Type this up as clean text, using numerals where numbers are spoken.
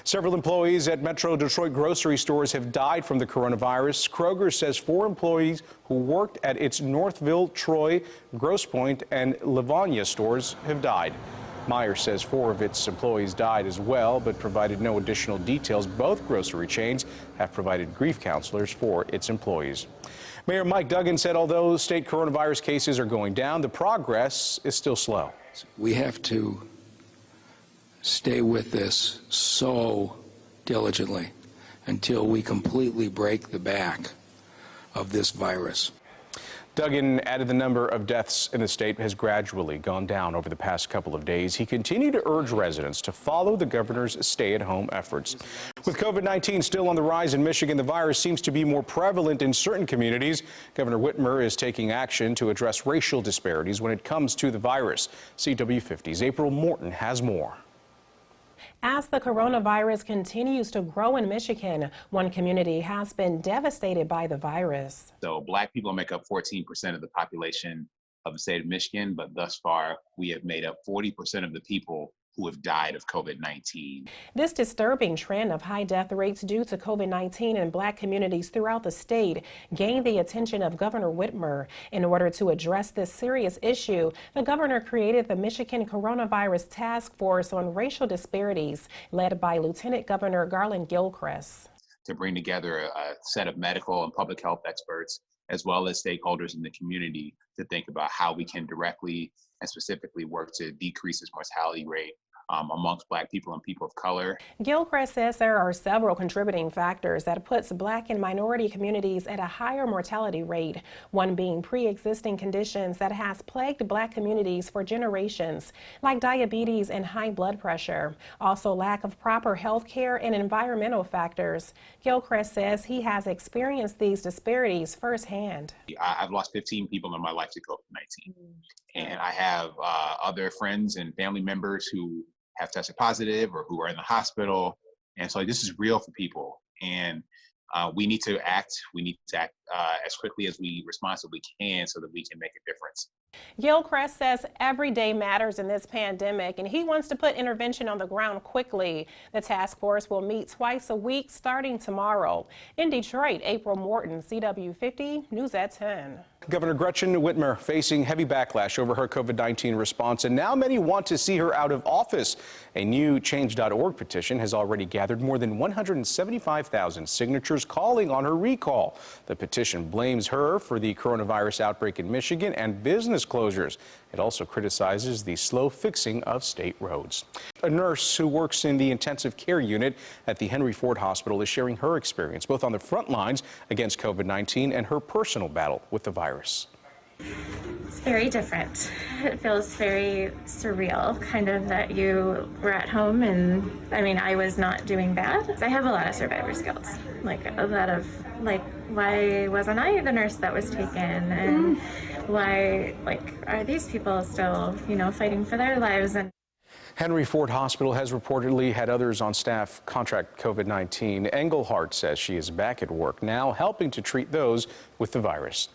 Several employees at Metro Detroit grocery stores have died from the coronavirus. Kroger says 4 employees who worked at its Northville, Troy, Grosse Pointe, and Livonia stores have died. Meijer says 4 of its employees died as well, but provided no additional details. Both grocery chains have provided grief counselors for its employees. Mayor Mike Duggan said although state coronavirus cases are going down, the progress is still slow. We have to stay with this so diligently until we completely break the back of this virus. Duggan added the number of deaths in the state has gradually gone down over the past couple of days. He continued to urge residents to follow the governor's stay-at-home efforts. With COVID-19 still on the rise in Michigan, the virus seems to be more prevalent in certain communities. Governor Whitmer is taking action to address racial disparities when it comes to the virus. CW50's April Morton has more. As the coronavirus continues to grow in Michigan, one community has been devastated by the virus. So Black people make up 14% of the population of the state of Michigan, but thus far we have made up 40% of the people who have died of COVID-19. This disturbing trend of high death rates due to COVID-19 in Black communities throughout the state gained the attention of Governor Whitmer. In order to address this serious issue, the governor created the Michigan Coronavirus Task Force on Racial Disparities, led by Lieutenant Governor Garland Gilchrist. To bring together a set of medical and public health experts, as well as stakeholders in the community, to think about how we can directly and specifically work to decrease this mortality rate amongst Black people and people of color. Gilchrist says there are several contributing factors that puts Black and minority communities at a higher mortality rate, one being pre-existing conditions that has plagued Black communities for generations, like diabetes and high blood pressure. Also, lack of proper health care and environmental factors. Gilchrist says he has experienced these disparities firsthand. I've lost 15 people in my life to COVID-19, and I have other friends and family members who have tested positive or who are in the hospital. And so this is real for people. And we need to act. We need to act as quickly as we responsibly can so that we can make a difference. Gilchrist says every day matters in this pandemic, and he wants to put intervention on the ground quickly. The task force will meet twice a week starting tomorrow. In Detroit, April Morton, CW50, News at 10. Governor Gretchen Whitmer facing heavy backlash over her COVID-19 response, and now many want to see her out of office. A new Change.org petition has already gathered more than 175,000 signatures calling on her recall. The petition blames her for the coronavirus outbreak in Michigan and business closures. It also criticizes the slow fixing of state roads. A nurse who works in the intensive care unit at the Henry Ford Hospital is sharing her experience both on the front lines against COVID-19 and her personal battle with the virus. It's very different. It feels very surreal, kind of, that you were at home, and I mean, I was not doing bad. I have a lot of survivor skills, like a lot of, like, why wasn't I the nurse that was taken, and why, like, are these people still, you know, fighting for their lives? And Henry Ford Hospital has reportedly had others on staff contract COVID-19. Engelhardt says she is back at work now, helping to treat those with the virus.